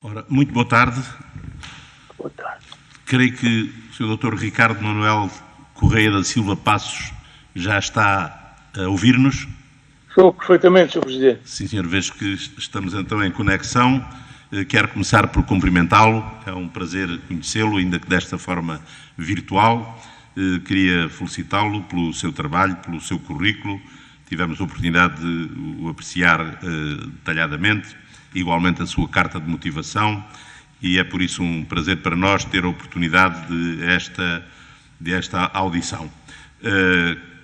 Ora, muito boa tarde. Boa tarde. Creio que o Sr. Dr. Ricardo Manuel Correia da Silva Passos já está a ouvir-nos. Estou perfeitamente, Sr. Presidente. Sim, senhor, vejo que estamos então em conexão. Quero começar por cumprimentá-lo. É um prazer conhecê-lo, ainda que desta forma virtual. Queria felicitá-lo pelo seu trabalho, pelo seu currículo. Tivemos a oportunidade de o apreciar detalhadamente, igualmente a sua carta de motivação, e é por isso um prazer para nós ter a oportunidade desta audição.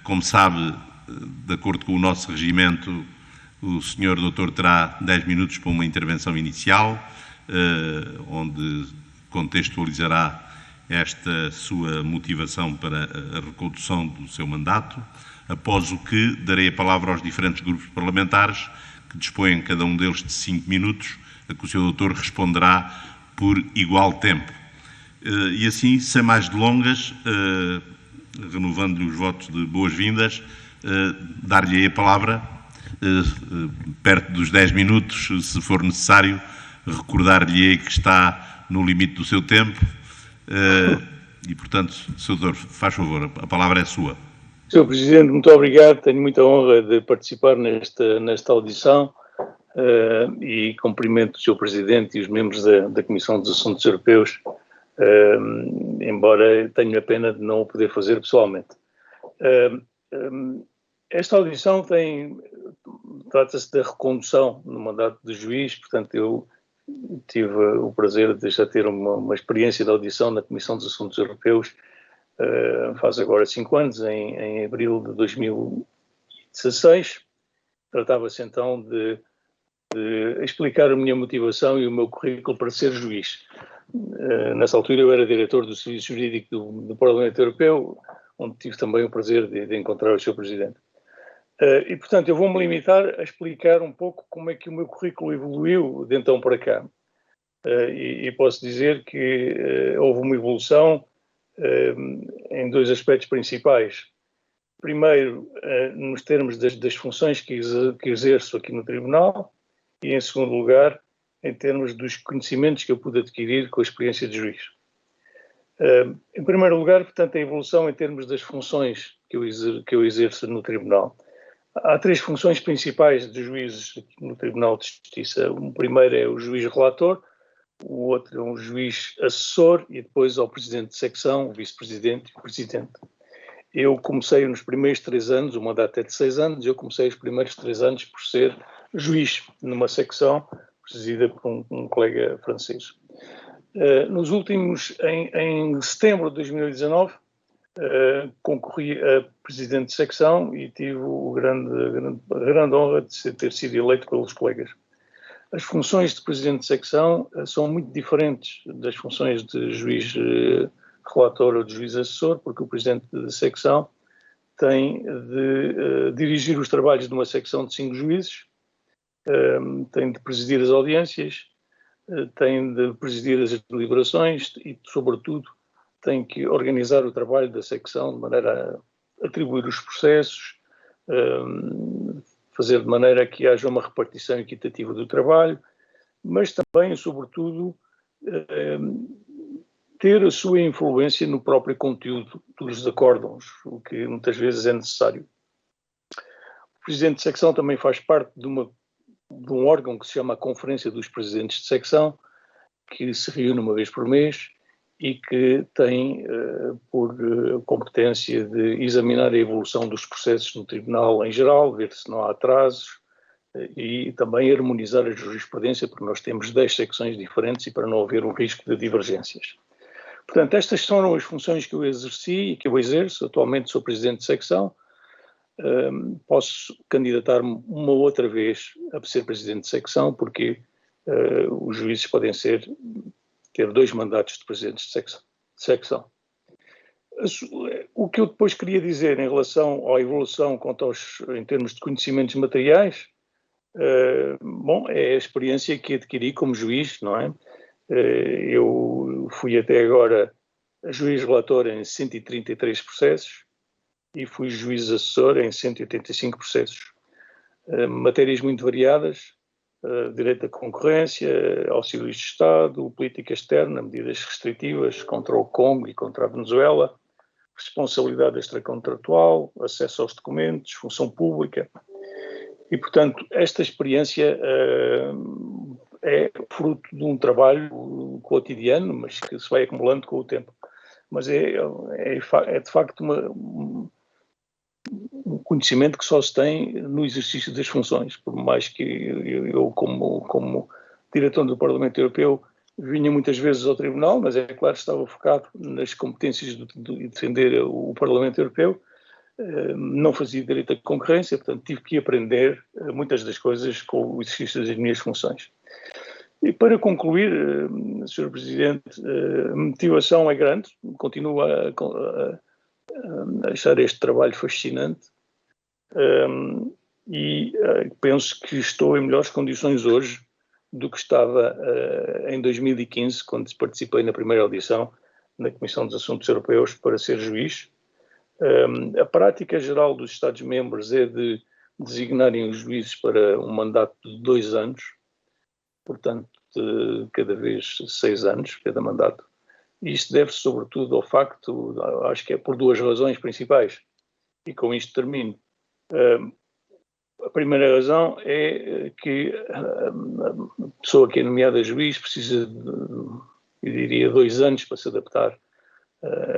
Como sabe, de acordo com o nosso regimento, o Sr. Doutor terá 10 minutos para uma intervenção inicial, onde contextualizará esta sua motivação para a recondução do seu mandato, após o que darei a palavra aos diferentes grupos parlamentares, que dispõem cada um deles de 5 minutos, a que o Sr. Doutor responderá por igual tempo. E assim, sem mais delongas, renovando-lhe os votos de boas-vindas, dar-lhe a palavra, perto dos 10 minutos, se for necessário, recordar-lhe que está no limite do seu tempo, e, portanto, Sr. Doutor, faz favor, a palavra é sua. Sr. Presidente, muito obrigado. Tenho muita honra de participar nesta audição e cumprimento o Sr. Presidente e os membros da Comissão dos Assuntos Europeus, embora tenha a pena de não o poder fazer pessoalmente. Esta audição trata-se da recondução no mandato de juiz, portanto eu tive o prazer de já ter uma experiência de audição na Comissão dos Assuntos Europeus, faz agora 5 anos, em abril de 2016. Tratava-se então de explicar a minha motivação e o meu currículo para ser juiz. Nessa altura eu era diretor do Serviço Jurídico do Parlamento Europeu, onde tive também o prazer de encontrar o Sr. Presidente. E, portanto, eu vou-me limitar a explicar um pouco como é que o meu currículo evoluiu de então para cá. E posso dizer que houve uma evolução em 2 aspectos principais. Primeiro, nos termos das funções que exerço aqui no Tribunal, e, em segundo lugar, em termos dos conhecimentos que eu pude adquirir com a experiência de juiz. Em primeiro lugar, portanto, a evolução em termos das funções que eu exerço no Tribunal. Há 3 funções principais de juízes no Tribunal de Justiça. O primeiro é o juiz relator, o outro é um juiz assessor e depois ao presidente de secção, o vice-presidente e o presidente. Eu comecei nos primeiros 3 anos, o mandato é de 6 anos, eu comecei os primeiros 3 anos por ser juiz numa secção presidida por um colega francês. Nos últimos, em setembro de 2019, concorri a presidente de secção e tive a grande honra de ter sido eleito pelos colegas. As funções de presidente de secção são muito diferentes das funções de juiz relator ou de juiz assessor, porque o presidente de secção tem de dirigir os trabalhos de uma secção de 5 juízes, tem de presidir as audiências, tem de presidir as deliberações e, sobretudo, tem que organizar o trabalho da secção de maneira a atribuir os processos, fazer de maneira que haja uma repartição equitativa do trabalho, mas também, sobretudo, ter a sua influência no próprio conteúdo dos acórdãos, o que muitas vezes é necessário. O presidente de secção também faz parte de um órgão que se chama a Conferência dos Presidentes de Secção, que se reúne uma vez por mês e que tem por competência de examinar a evolução dos processos no tribunal em geral, ver se não há atrasos e também harmonizar a jurisprudência, porque nós temos 10 secções diferentes e para não haver um risco de divergências. Portanto, estas foram as funções que eu exerci e que eu exerço. Atualmente sou presidente de secção. Posso candidatar-me uma outra vez a ser presidente de secção, porque os juízes podem ter 2 mandatos de presidentes de secção. O que eu depois queria dizer em relação à evolução em termos de conhecimentos materiais, é a experiência que adquiri como juiz, não é? Eu fui até agora juiz relator em 133 processos e fui juiz assessor em 185 processos. Matérias muito variadas, direito da concorrência, auxílios de Estado, política externa, medidas restritivas contra o Congo e contra a Venezuela, responsabilidade extracontratual, acesso aos documentos, função pública. E, portanto, esta experiência é fruto de um trabalho cotidiano, mas que se vai acumulando com o tempo. Mas é de facto um conhecimento que só se tem no exercício das funções, por mais que eu como diretor do Parlamento Europeu, vinha muitas vezes ao Tribunal, mas é claro que estava focado nas competências de defender o Parlamento Europeu, não fazia direito à concorrência, portanto tive que aprender muitas das coisas com o exercício das minhas funções. E para concluir, Sr. Presidente, a motivação é grande, continuo a achar este trabalho fascinante e penso que estou em melhores condições hoje do que estava em 2015, quando participei na primeira audição na Comissão dos Assuntos Europeus para ser juiz. A prática geral dos Estados-membros é de designarem os juízes para um mandato de 2 anos, portanto, cada vez 6 anos, cada mandato. E isto deve-se sobretudo ao facto, acho que é por 2 razões principais, e com isto termino. A primeira razão é que a pessoa que é nomeada juiz precisa de, eu diria, 2 anos para se adaptar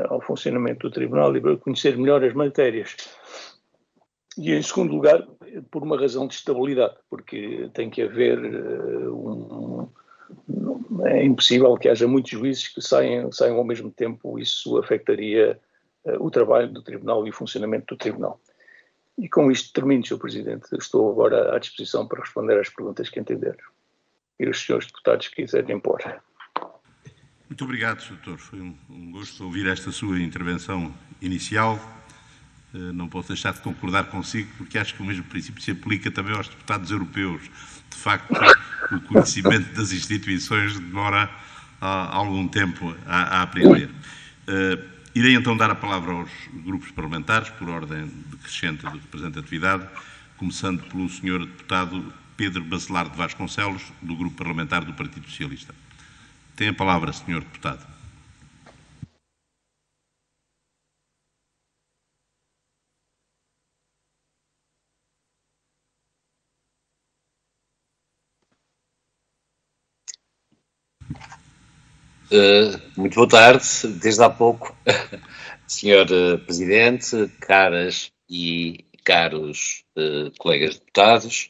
ao funcionamento do tribunal e para conhecer melhor as matérias. E, em segundo lugar, por uma razão de estabilidade, porque tem que haver é impossível que haja muitos juízes que saiam ao mesmo tempo, isso afetaria o trabalho do tribunal e o funcionamento do tribunal. E com isto termino, Sr. Presidente. Estou agora à disposição para responder às perguntas que entender e os senhores deputados quiserem pôr. Muito obrigado, Sr. Doutor. Foi um gosto ouvir esta sua intervenção inicial. Não posso deixar de concordar consigo, porque acho que o mesmo princípio se aplica também aos deputados europeus. De facto, o conhecimento das instituições demora algum tempo a aprender. Irei então dar a palavra aos grupos parlamentares, por ordem decrescente de representatividade, começando pelo Sr. Deputado Pedro Bacelar de Vasconcelos, do Grupo Parlamentar do Partido Socialista. Tem a palavra, Sr. Deputado. Muito boa tarde, desde há pouco, Sr. Presidente, caras e caros colegas deputados,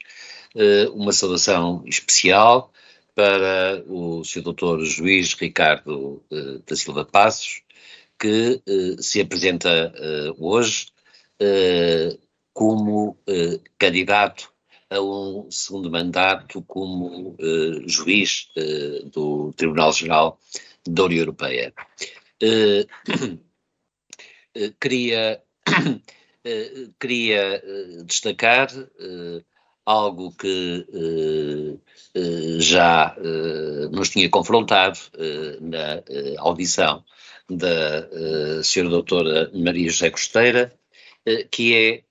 uma saudação especial para o Sr. Dr. Juiz Ricardo da Silva Passos, que se apresenta hoje como candidato a um segundo mandato como juiz do Tribunal-Geral da União Europeia. Queria destacar algo que já nos tinha confrontado na audição da Sra. Doutora Maria José Costeira, que é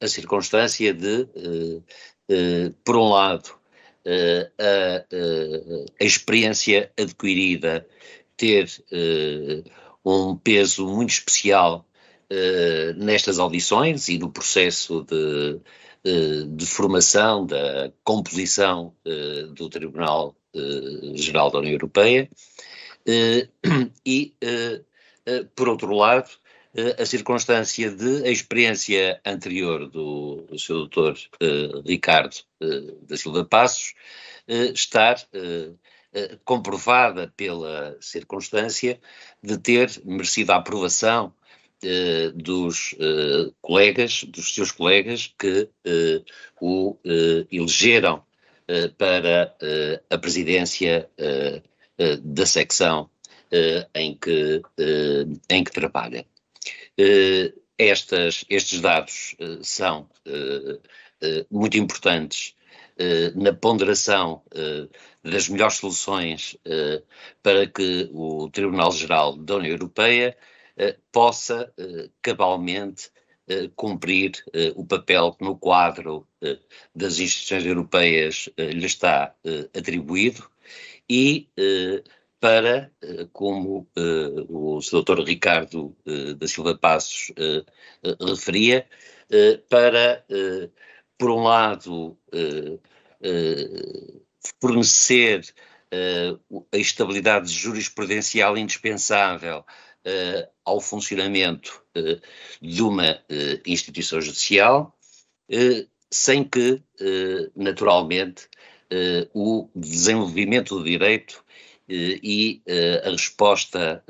a circunstância de, por um lado, a experiência adquirida ter um peso muito especial nestas audições e no processo de formação da composição do Tribunal Geral da União Europeia e, por outro lado, a circunstância de a experiência anterior do Sr. Dr. Ricardo da Silva Passos estar comprovada pela circunstância de ter merecido a aprovação dos seus colegas que o elegeram para a presidência da secção em que trabalha. Estes dados são muito importantes na ponderação das melhores soluções para que o Tribunal Geral da União Europeia possa cabalmente cumprir o papel que no quadro das instituições europeias lhe está atribuído e para, como o Sr. Dr. Ricardo da Silva Passos referia, para, por um lado, fornecer a estabilidade jurisprudencial indispensável ao funcionamento de uma instituição judicial, sem que, naturalmente, o desenvolvimento do direito e a resposta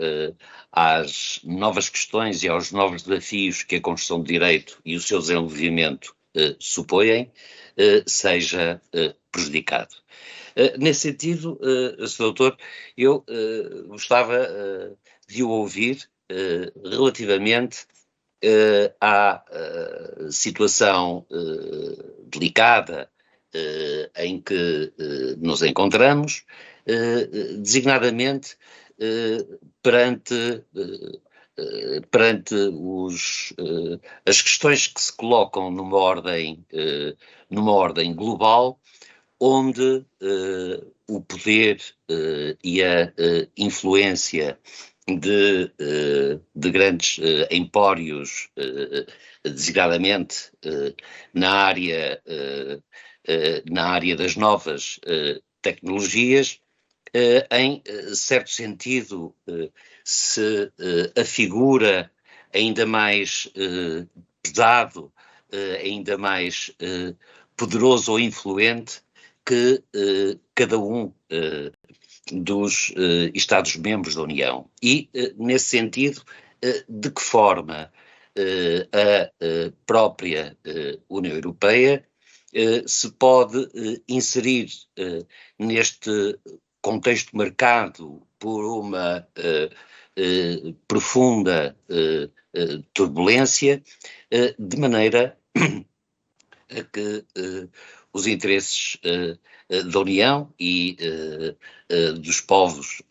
às novas questões e aos novos desafios que a construção de direito e o seu desenvolvimento supõem, seja prejudicado. Nesse sentido, Sr. Doutor, eu gostava de o ouvir relativamente à situação delicada em que nos encontramos, designadamente perante as questões que se colocam numa ordem global, onde o poder e a influência de grandes empórios, designadamente na área das novas tecnologias, em certo sentido, se afigura ainda mais pesado, ainda mais poderoso ou influente que cada um dos Estados-membros da União. E, nesse sentido, de que forma a própria União Europeia se pode inserir neste contexto marcado por uma profunda turbulência, de maneira a que os interesses da União e dos povos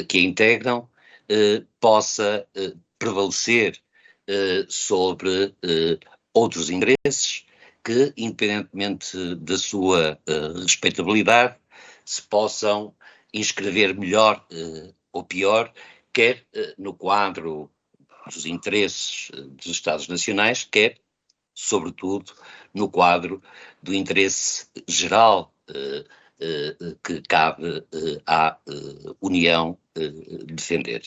que a integram possa prevalecer sobre outros interesses que, independentemente da sua respeitabilidade, se possam inscrever melhor ou pior, quer no quadro dos interesses dos Estados nacionais, quer, sobretudo, no quadro do interesse geral que cabe à União defender.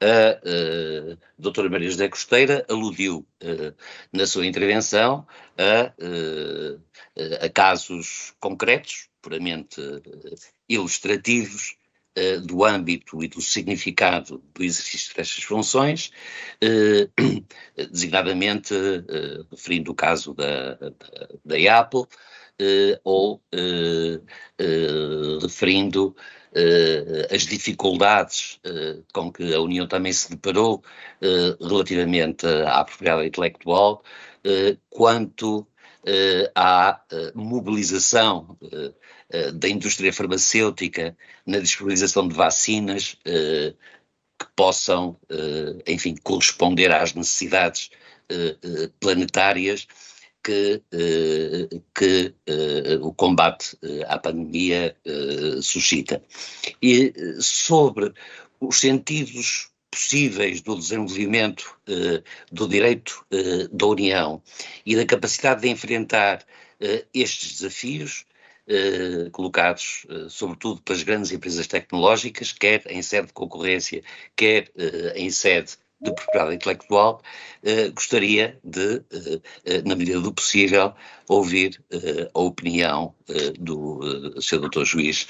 A doutora Maria José Costeira aludiu na sua intervenção a casos concretos, puramente ilustrativos, do âmbito e do significado do exercício destas funções, designadamente referindo o caso da Apple, ou referindo as dificuldades com que a União também se deparou relativamente à propriedade intelectual, quanto à mobilização da indústria farmacêutica na disponibilização de vacinas que possam, enfim, corresponder às necessidades planetárias que o combate à pandemia suscita. E sobre os sentidos possíveis do desenvolvimento do direito da União e da capacidade de enfrentar estes desafios colocados, sobretudo, pelas grandes empresas tecnológicas, quer em sede de concorrência, quer em sede de propriedade intelectual, gostaria de, na medida do possível, ouvir a opinião do Sr. Dr. Juiz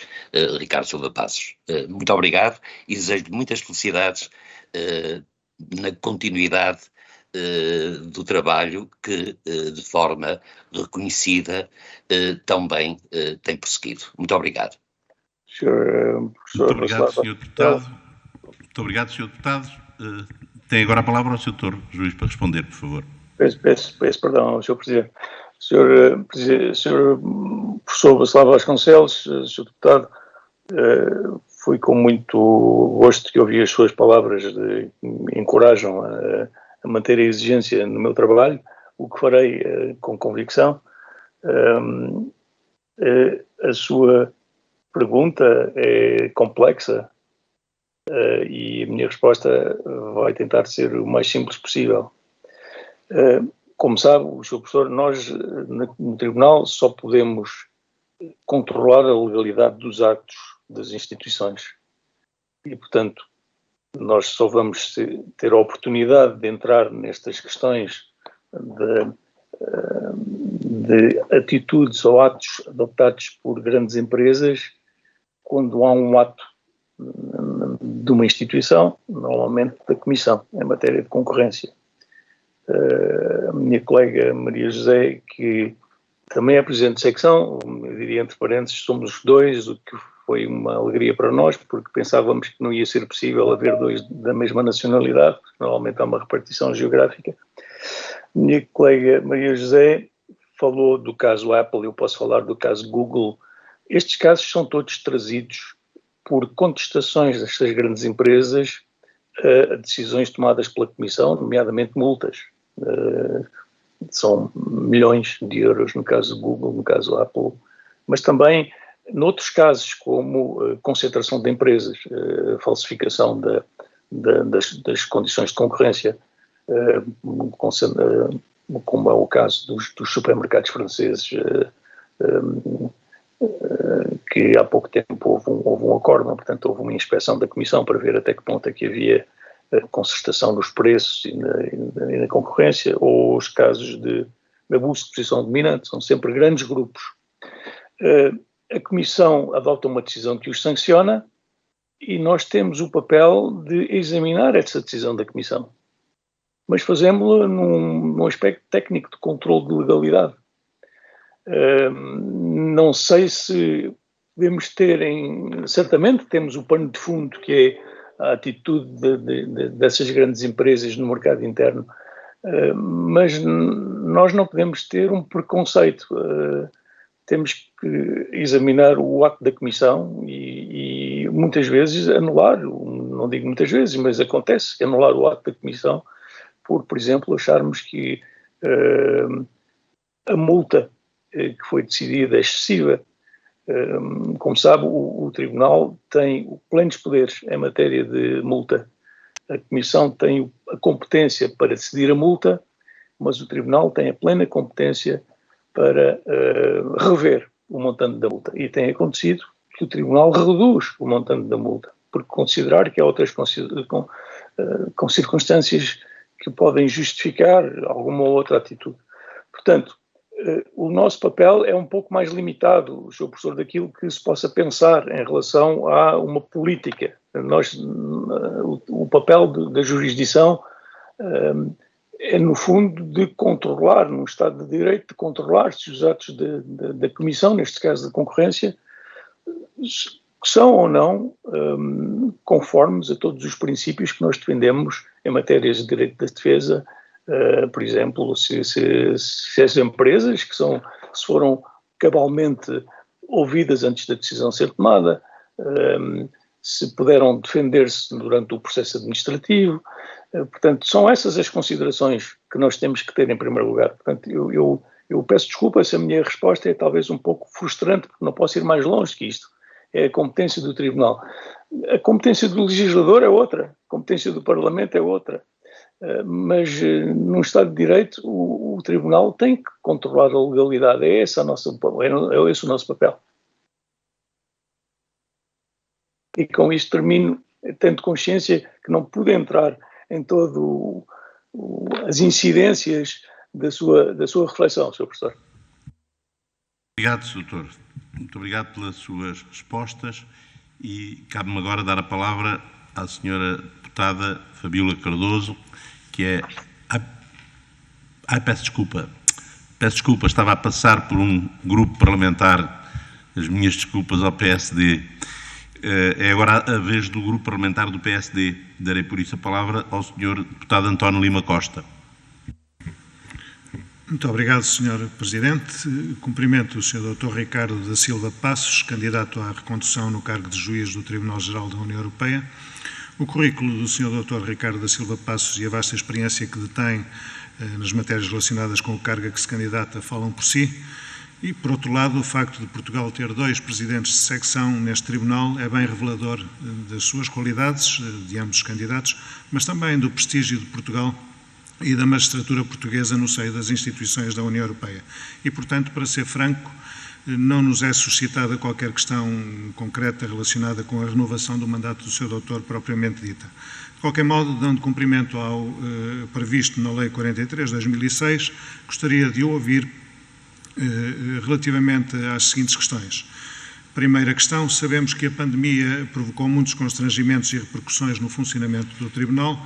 Ricardo Silva Passos. Muito obrigado e desejo muitas felicidades na continuidade do trabalho que, de forma reconhecida, também tem prosseguido. Muito obrigado. Muito obrigado, Sr. Deputado. Muito obrigado, Sr. Deputado. Tem agora a palavra o Sr. Dr. Juiz para responder, por favor. Peço perdão, Sr. Presidente. Sr. Professor Bacelar Vasconcelos, Sr. Deputado, Foi com muito gosto que ouvi as suas palavras que me encorajam a manter a exigência no meu trabalho, o que farei com convicção. A sua pergunta é complexa e a minha resposta vai tentar ser o mais simples possível. Como sabe, o Sr. Professor, nós no Tribunal só podemos controlar a legalidade dos atos das instituições e, portanto, nós só vamos ter a oportunidade de entrar nestas questões de atitudes ou atos adoptados por grandes empresas quando há um ato de uma instituição, normalmente da Comissão, em matéria de concorrência. A minha colega Maria José, que também é Presidente de Secção, eu diria entre parênteses, somos os dois, o que foi uma alegria para nós, porque pensávamos que não ia ser possível haver dois da mesma nacionalidade, porque normalmente há uma repartição geográfica. Minha colega Maria José falou do caso Apple, eu posso falar do caso Google. Estes casos são todos trazidos por contestações destas grandes empresas a decisões tomadas pela Comissão, nomeadamente multas. São milhões de euros no caso Google, no caso Apple, mas também noutros casos como concentração de empresas, falsificação das condições de concorrência, como é o caso dos supermercados franceses, que há pouco tempo houve um acórdão, portanto houve uma inspeção da Comissão para ver até que ponto é que havia concertação dos preços e na concorrência, ou os casos de abuso de posição dominante, são sempre grandes grupos. A Comissão adota uma decisão que os sanciona e nós temos o papel de examinar essa decisão da Comissão, mas fazemos-la num aspecto técnico de controle de legalidade. Não sei se podemos certamente temos o pano de fundo que é a atitude dessas grandes empresas no mercado interno, mas nós não podemos ter um preconceito. Temos que examinar o ato da Comissão e muitas vezes anular, não digo muitas vezes, mas acontece anular o ato da Comissão por exemplo, acharmos que a multa que foi decidida é excessiva. Como sabe, o Tribunal tem plenos poderes em matéria de multa. A Comissão tem a competência para decidir a multa, mas o Tribunal tem a plena competência para rever o montante da multa. E tem acontecido que o Tribunal reduz o montante da multa, porque considerar que há outras com circunstâncias que podem justificar alguma outra atitude. Portanto, o nosso papel é um pouco mais limitado, Sr. Professor, daquilo que se possa pensar em relação a uma política. O papel da jurisdição é, no fundo, de controlar, num Estado de Direito, de controlar se os atos da Comissão, neste caso da concorrência, são ou não conformes a todos os princípios que nós defendemos em matérias de direito da defesa. Por exemplo, se as empresas se foram cabalmente ouvidas antes da decisão ser tomada, se puderam defender-se durante o processo administrativo. Portanto, são essas as considerações que nós temos que ter em primeiro lugar. Portanto, eu peço desculpa se a minha resposta é talvez um pouco frustrante, porque não posso ir mais longe que isto. É a competência do Tribunal. A competência do legislador é outra, a competência do Parlamento é outra. Mas num Estado de Direito o Tribunal tem que controlar a legalidade. É esse o nosso papel. E com isto termino, tendo consciência que não pude entrar em todo as incidências da sua reflexão, Sr. Professor. Obrigado, Sr. Doutor. Muito obrigado pelas suas respostas e cabe-me agora dar a palavra à Sra. Deputada Fabíola Cardoso, que é... Peço desculpa, estava a passar por um grupo parlamentar, as minhas desculpas ao PSD. É agora a vez do grupo parlamentar do PSD. Darei por isso a palavra ao Sr. Deputado António Lima Costa. Muito obrigado, Sr. Presidente. Cumprimento o Sr. Dr. Ricardo da Silva Passos, candidato à recondução no cargo de Juiz do Tribunal-Geral da União Europeia. O currículo do Sr. Dr. Ricardo da Silva Passos e a vasta experiência que detém nas matérias relacionadas com o cargo a que se candidata falam por si. E, por outro lado, o facto de Portugal ter 2 presidentes de secção neste tribunal é bem revelador das suas qualidades, de ambos os candidatos, mas também do prestígio de Portugal e da magistratura portuguesa no seio das instituições da União Europeia. E, portanto, para ser franco, não nos é suscitada qualquer questão concreta relacionada com a renovação do mandato do Sr. Doutor propriamente dita. De qualquer modo, dando cumprimento ao previsto na Lei 43 de 2006, gostaria de o ouvir relativamente às seguintes questões. Primeira questão, sabemos que a pandemia provocou muitos constrangimentos e repercussões no funcionamento do Tribunal.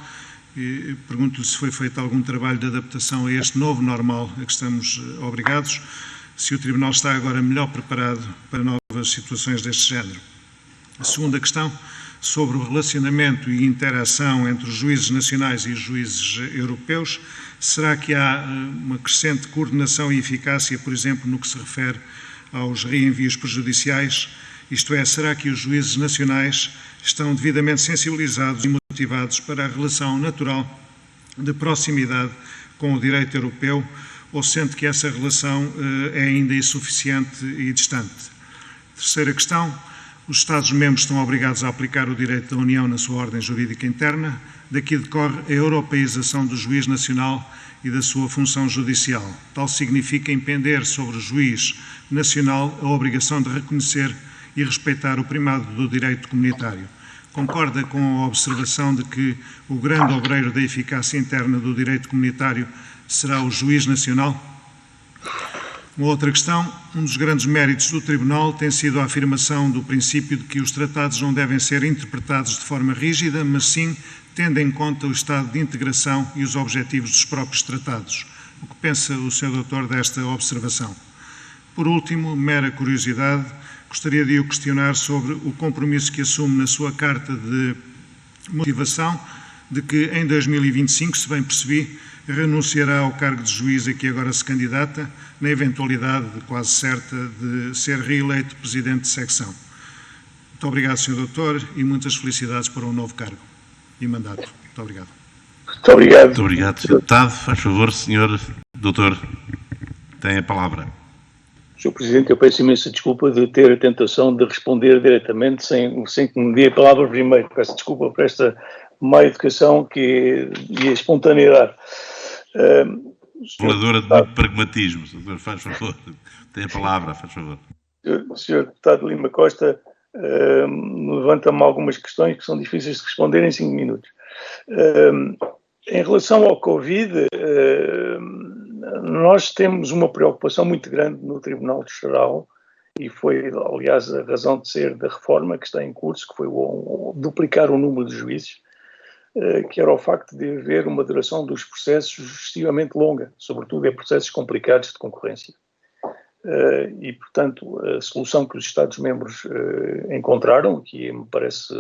Pergunto-lhe se foi feito algum trabalho de adaptação a este novo normal a que estamos obrigados, se o Tribunal está agora melhor preparado para novas situações deste género. A segunda questão, sobre o relacionamento e interação entre os juízes nacionais e os juízes europeus, será que há uma crescente coordenação e eficácia, por exemplo, no que se refere aos reenvios prejudiciais? Isto é, será que os juízes nacionais estão devidamente sensibilizados e motivados para a relação natural de proximidade com o direito europeu, ou sente que essa relação é ainda insuficiente e distante? Terceira questão, os Estados-membros estão obrigados a aplicar o direito da União na sua ordem jurídica interna. Daqui decorre a europeização do juiz nacional e da sua função judicial. Tal significa impender sobre o juiz nacional a obrigação de reconhecer e respeitar o primado do direito comunitário. Concorda com a observação de que o grande obreiro da eficácia interna do direito comunitário será o juiz nacional? Uma outra questão, um dos grandes méritos do Tribunal tem sido a afirmação do princípio de que os tratados não devem ser interpretados de forma rígida, mas sim tendo em conta o estado de integração e os objetivos dos próprios tratados. O que pensa o Sr. Doutor desta observação? Por último, mera curiosidade, gostaria de o questionar sobre o compromisso que assume na sua carta de motivação de que em 2025, se bem percebi, renunciará ao cargo de juiz a que agora se candidata, na eventualidade quase certa de ser reeleito Presidente de secção. Muito obrigado, Sr. Doutor, e muitas felicidades para um novo cargo e mandato. Muito obrigado. Muito obrigado. Muito obrigado, Sr. Deputado. Faz favor, Sr. Doutor, tem a palavra. Sr. Presidente, eu peço imensa desculpa de ter a tentação de responder diretamente sem que me dê a palavra primeiro. Peço desculpa por esta má educação e a espontaneidade. Reveladora de muito pragmatismo. Senhor, faz favor. Tem a palavra, faz favor. Sr. Deputado Lima Costa levanta-me algumas questões que são difíceis de responder em 5 minutos. Em relação ao Covid, nós temos uma preocupação muito grande no Tribunal Geral e foi, aliás, a razão de ser da reforma que está em curso, que foi duplicar o número de juízes, que era o facto de haver uma duração dos processos excessivamente longa, sobretudo em processos complicados de concorrência. E, portanto, a solução que os Estados-membros encontraram, que me parece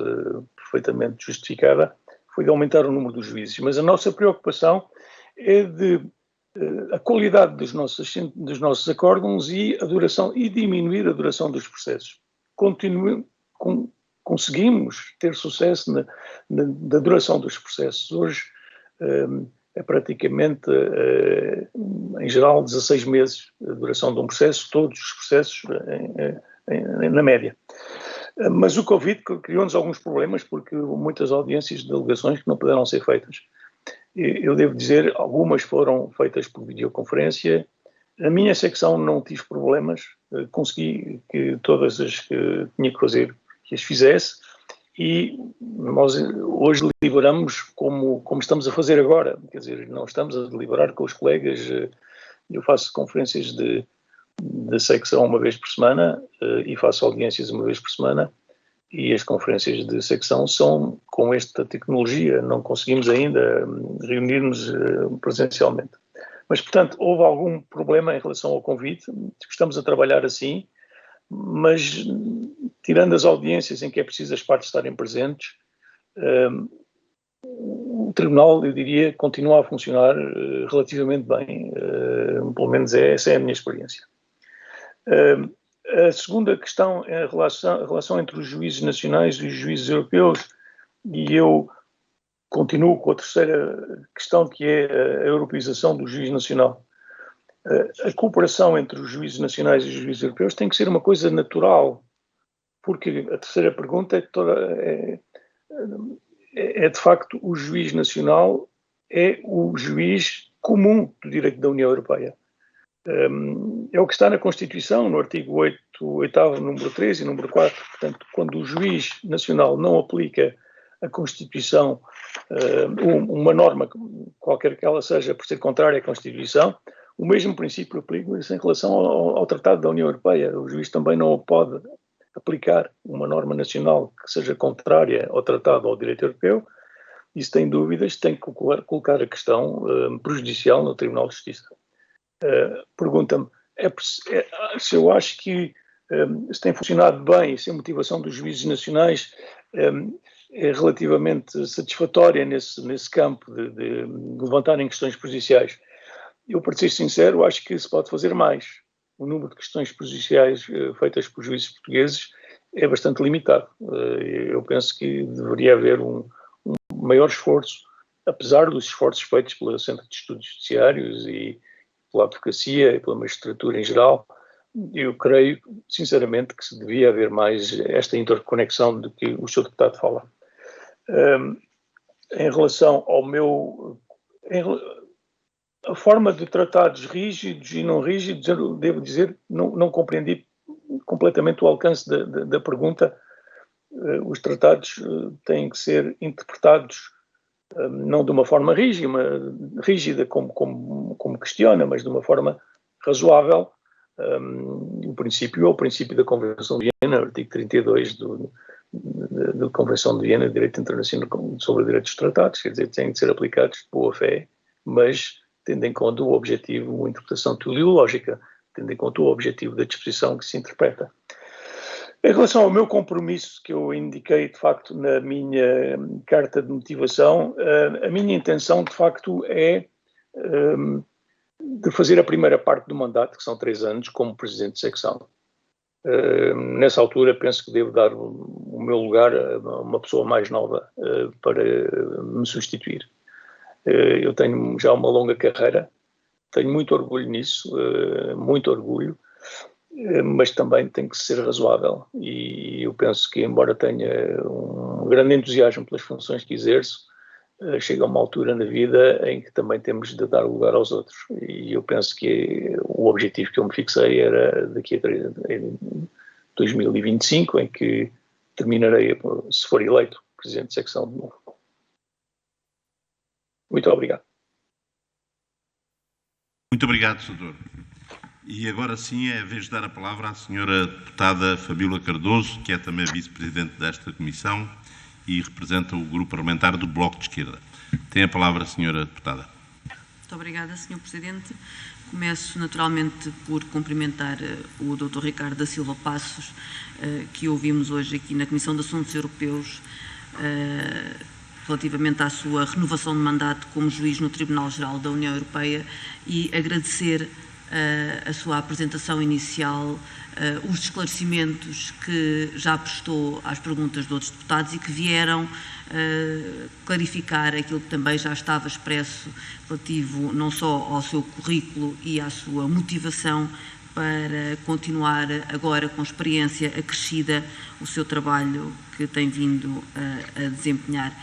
perfeitamente justificada, foi de aumentar o número dos juízes. Mas a nossa preocupação é de a qualidade dos nossos acórdãos e diminuir a duração dos processos. Conseguimos ter sucesso na duração dos processos. Hoje é praticamente, em geral, 16 meses a duração de um processo, todos os processos na média. Mas o Covid criou-nos alguns problemas porque muitas audiências de delegações que não puderam ser feitas. Eu devo dizer, algumas foram feitas por videoconferência. A minha secção não tive problemas, consegui que todas as que tinha que fazer, que as fizesse, e nós hoje deliberamos como estamos a fazer agora, quer dizer, não estamos a deliberar com os colegas. Eu faço conferências de secção uma vez por semana e faço audiências uma vez por semana, e as conferências de secção são com esta tecnologia, não conseguimos ainda reunir-nos presencialmente. Mas, portanto, houve algum problema em relação ao convite, estamos a trabalhar assim, mas tirando as audiências em que é preciso as partes estarem presentes, o Tribunal, eu diria, continua a funcionar relativamente bem, pelo menos essa é a minha experiência. A segunda questão é a relação entre os juízes nacionais e os juízes europeus, e eu continuo com a terceira questão, que é a europeização do juiz nacional. A cooperação entre os juízes nacionais e os juízes europeus tem que ser uma coisa natural, porque a terceira pergunta é de facto, o juiz nacional é o juiz comum do direito da União Europeia. É o que está na Constituição, no artigo 8º, número 3 e número 4. Portanto, quando o juiz nacional não aplica a Constituição, uma norma, qualquer que ela seja, por ser contrária à Constituição, o mesmo princípio aplica-se em relação ao Tratado da União Europeia. O juiz também não pode aplicar uma norma nacional que seja contrária ao Tratado ou ao direito europeu, e se tem dúvidas, tem que colocar a questão prejudicial no Tribunal de Justiça. Pergunta-me se eu acho que se tem funcionado bem, se a motivação dos juízes nacionais é relativamente satisfatória nesse campo de levantarem questões prejudiciais. Eu, para ser sincero, acho que se pode fazer mais. O número de questões prejudiciais feitas por juízes portugueses é bastante limitado. Eu penso que deveria haver um maior esforço, apesar dos esforços feitos pelo Centro de Estudos Judiciários e pela advocacia e pela magistratura em geral. Eu creio, sinceramente, que se devia haver mais esta interconexão de que o Sr. Deputado fala. Em relação ao a forma de tratados rígidos e não rígidos, eu devo dizer, não compreendi completamente o alcance da pergunta. Os tratados têm que ser interpretados não de uma forma rígida como questiona, mas de uma forma razoável. O princípio é o princípio da Convenção de Viena, artigo 32 da Convenção de Viena de Direito Internacional sobre o Direito dos Tratados, quer dizer, têm de ser aplicados de boa fé, mas tendo em conta o objetivo, uma interpretação teleológica, tendo em conta o objetivo da disposição que se interpreta. Em relação ao meu compromisso, que eu indiquei, de facto, na minha carta de motivação, a minha intenção, de facto, é de fazer a primeira parte do mandato, que são 3 anos, como Presidente de Secção. Nessa altura, penso que devo dar o meu lugar a uma pessoa mais nova para me substituir. Eu tenho já uma longa carreira, tenho muito orgulho nisso, muito orgulho, mas também tem que ser razoável, e eu penso que, embora tenha um grande entusiasmo pelas funções que exerço, chega a uma altura na vida em que também temos de dar lugar aos outros, e eu penso que o objetivo que eu me fixei era daqui a 2025, em que terminarei, se for eleito, Presidente de Secção de novo. Muito obrigado. Muito obrigado, Senador. E agora sim é a vez de dar a palavra à Senhora Deputada Fabíola Cardoso, que é também Vice-Presidente desta Comissão e representa o Grupo Parlamentar do Bloco de Esquerda. Tem a palavra a Senhora Deputada. Muito obrigada, Sr. Presidente. Começo naturalmente por cumprimentar o Dr. Ricardo da Silva Passos, que ouvimos hoje aqui na Comissão de Assuntos Europeus, relativamente à sua renovação de mandato como juiz no Tribunal-Geral da União Europeia, e agradecer a sua apresentação inicial, os esclarecimentos que já prestou às perguntas de outros deputados e que vieram clarificar aquilo que também já estava expresso relativo não só ao seu currículo e à sua motivação para continuar agora com experiência acrescida o seu trabalho que tem vindo a desempenhar.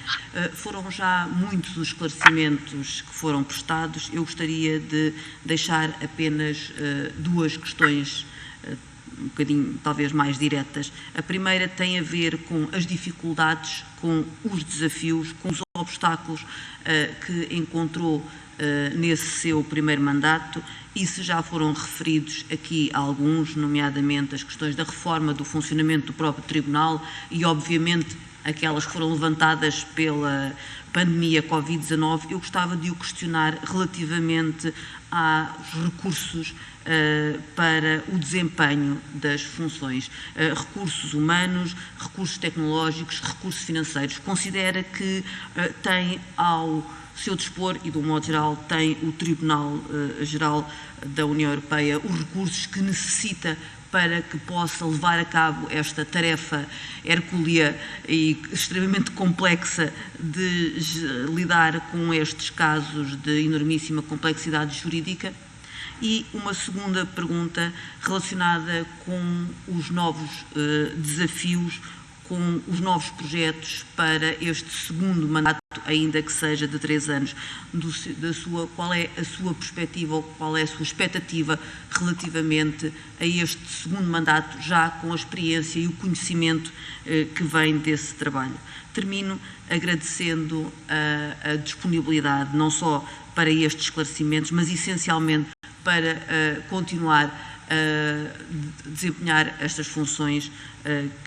Foram já muitos os esclarecimentos que foram prestados. Eu gostaria de deixar apenas 2 questões um bocadinho talvez mais diretas. A primeira tem a ver com as dificuldades, com os desafios, com os obstáculos que encontrou nesse seu primeiro mandato, e se já foram referidos aqui alguns, nomeadamente as questões da reforma do funcionamento do próprio Tribunal e, obviamente, aquelas que foram levantadas pela pandemia Covid-19, eu gostava de o questionar relativamente há recursos para o desempenho das funções, recursos humanos, recursos tecnológicos, recursos financeiros. Considera que tem ao seu dispor, e de um modo geral tem o Tribunal-Geral da União Europeia, os recursos que necessita para que possa levar a cabo esta tarefa hercúlea e extremamente complexa de lidar com estes casos de enormíssima complexidade jurídica? E uma segunda pergunta relacionada com os novos desafios, com os novos projetos para este segundo mandato, ainda que seja de 3 anos, qual é a sua perspectiva ou qual é a sua expectativa relativamente a este segundo mandato, já com a experiência e o conhecimento que vem desse trabalho? Termino agradecendo a disponibilidade, não só para estes esclarecimentos, mas essencialmente para continuar a desempenhar estas funções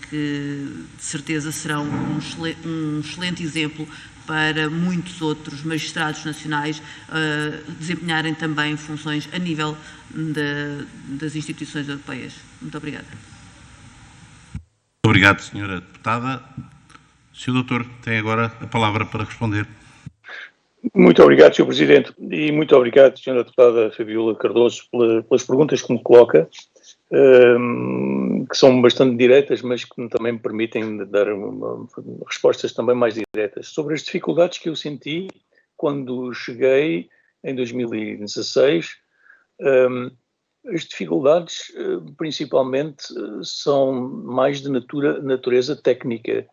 que de certeza serão um excelente exemplo para muitos outros magistrados nacionais desempenharem também funções a nível das instituições europeias. Muito obrigada. Obrigado, Sra. Deputada. Sr. Doutor, tem agora a palavra para responder. Muito obrigado, Sr. Presidente, e muito obrigado, Sra. Deputada Fabiola Cardoso, pelas perguntas que me coloca, que são bastante diretas, mas que também me permitem dar respostas também mais diretas. Sobre as dificuldades que eu senti quando cheguei em 2016, as dificuldades principalmente são mais de natureza técnica,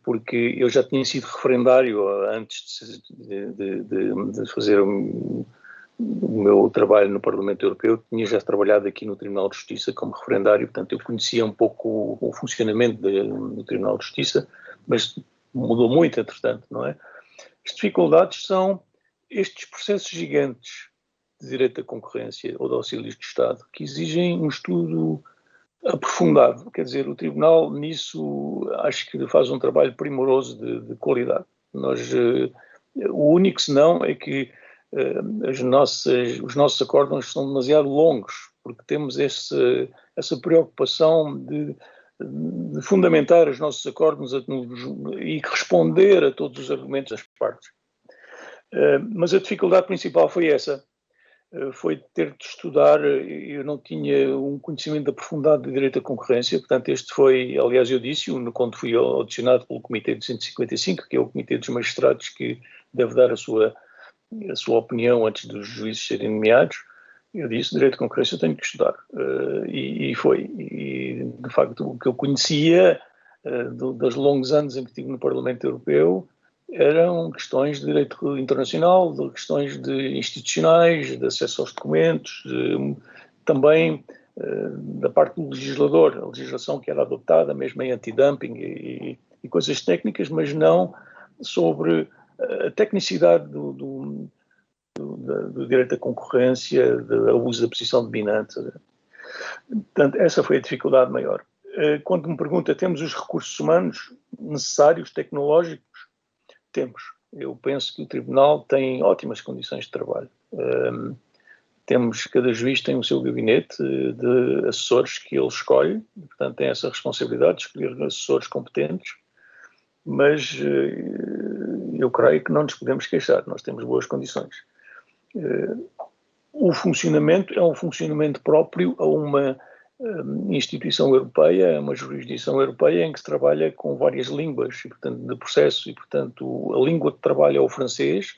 porque eu já tinha sido referendário antes de fazer o meu trabalho no Parlamento Europeu, tinha já trabalhado aqui no Tribunal de Justiça como referendário, portanto eu conhecia um pouco o funcionamento do Tribunal de Justiça, mas mudou muito, entretanto, não é? As dificuldades são estes processos gigantes de direito da concorrência ou de auxílios de Estado, que exigem um estudo aprofundado. Quer dizer, o Tribunal nisso acho que faz um trabalho primoroso de qualidade. O único senão é que os nossos acórdãos são demasiado longos, porque temos essa preocupação de fundamentar os nossos acórdãos e responder a todos os argumentos das partes. Mas a dificuldade principal foi essa. Foi ter de estudar, eu não tinha um conhecimento aprofundado de direito da concorrência, portanto este foi, aliás eu disse-o quando fui audicionado pelo Comitê 255, que é o Comitê dos Magistrados que deve dar a sua opinião antes dos juízes serem nomeados, eu disse, direito de concorrência eu tenho que estudar, e foi, e de facto o que eu conhecia dos longos anos em que estive no Parlamento Europeu eram questões de direito internacional, de questões institucionais, de acesso aos documentos, também da parte do legislador, a legislação que era adotada, mesmo em antidumping e coisas técnicas, mas não sobre a tecnicidade do direito da concorrência, do abuso da posição dominante. Portanto, essa foi a dificuldade maior. Quando me pergunta, temos os recursos humanos necessários, tecnológicos? Temos. Eu penso que o Tribunal tem ótimas condições de trabalho. Cada juiz tem o seu gabinete de assessores que ele escolhe, portanto tem essa responsabilidade de escolher assessores competentes, mas eu creio que não nos podemos queixar, nós temos boas condições. O funcionamento é um funcionamento próprio a uma instituição europeia, uma jurisdição europeia em que se trabalha com várias línguas e, portanto, de processos, e, portanto, a língua de trabalho é o francês,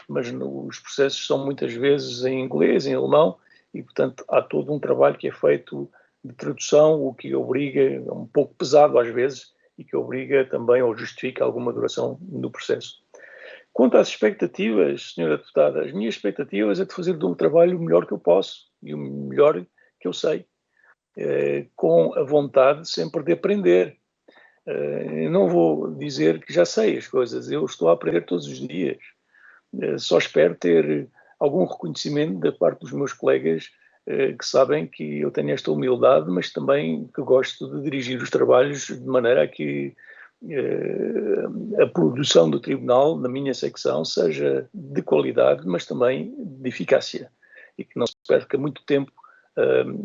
mas os processos são muitas vezes em inglês, em alemão, e, portanto, há todo um trabalho que é feito de tradução, o que obriga, é um pouco pesado às vezes, e que obriga também ou justifica alguma duração no processo. Quanto às expectativas, Sra. Deputada, as minhas expectativas é de fazer do trabalho o melhor que eu posso e o melhor que eu sei. Com a vontade sempre de aprender. Eu não vou dizer que já sei as coisas, eu estou a aprender todos os dias. Só espero ter algum reconhecimento da parte dos meus colegas que sabem que eu tenho esta humildade, mas também que gosto de dirigir os trabalhos de maneira a que a produção do Tribunal, na minha secção, seja de qualidade, mas também de eficácia. e que não se perca muito tempo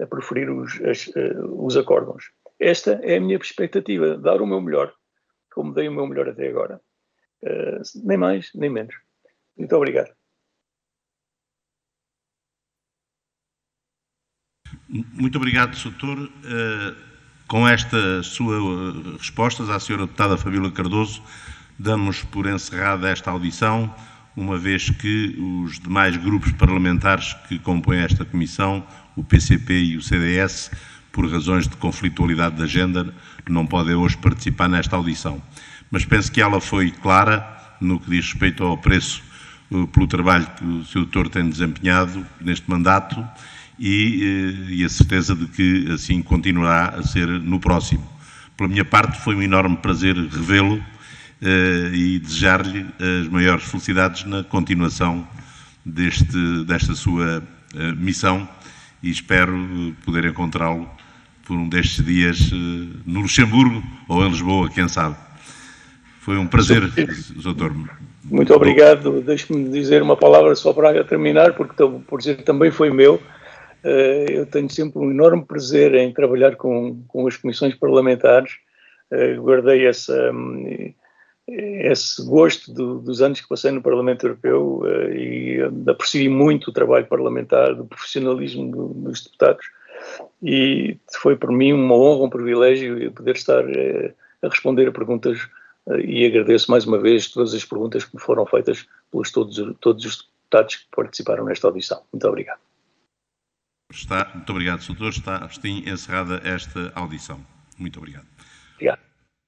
a proferir os acórdãos. Esta é a minha perspectiva, dar o meu melhor, como dei o meu melhor até agora. Nem mais, nem menos. Muito obrigado. Muito obrigado, Sr. Doutor. Com estas suas respostas à Sra. Deputada Fabíola Cardoso, damos por encerrada esta audição, uma vez que os demais grupos parlamentares que compõem esta comissão, o PCP e o CDS, por razões de conflitualidade de agenda, não podem hoje participar nesta audição. Mas penso que ela foi clara no que diz respeito ao apreço pelo trabalho que o Sr. Doutor tem desempenhado neste mandato e a certeza de que assim continuará a ser no próximo. Pela minha parte, foi um enorme prazer revê-lo e desejar-lhe as maiores felicidades na continuação desta sua missão e espero poder encontrá-lo por um destes dias no Luxemburgo ou em Lisboa, quem sabe. Foi um prazer, doutor. Muito obrigado. Deixe-me dizer uma palavra só para terminar, porque o prazer também foi meu. Eu tenho sempre um enorme prazer em trabalhar com as comissões parlamentares. Guardei esse gosto dos anos que passei no Parlamento Europeu e apreciei muito o trabalho parlamentar, do profissionalismo dos deputados, e foi para mim uma honra, um privilégio poder estar a responder a perguntas, e agradeço mais uma vez todas as perguntas que me foram feitas pelos todos os deputados que participaram nesta audição. Muito obrigado. Muito obrigado, Sr. Doutor. Está encerrada esta audição. Muito obrigado. Obrigado.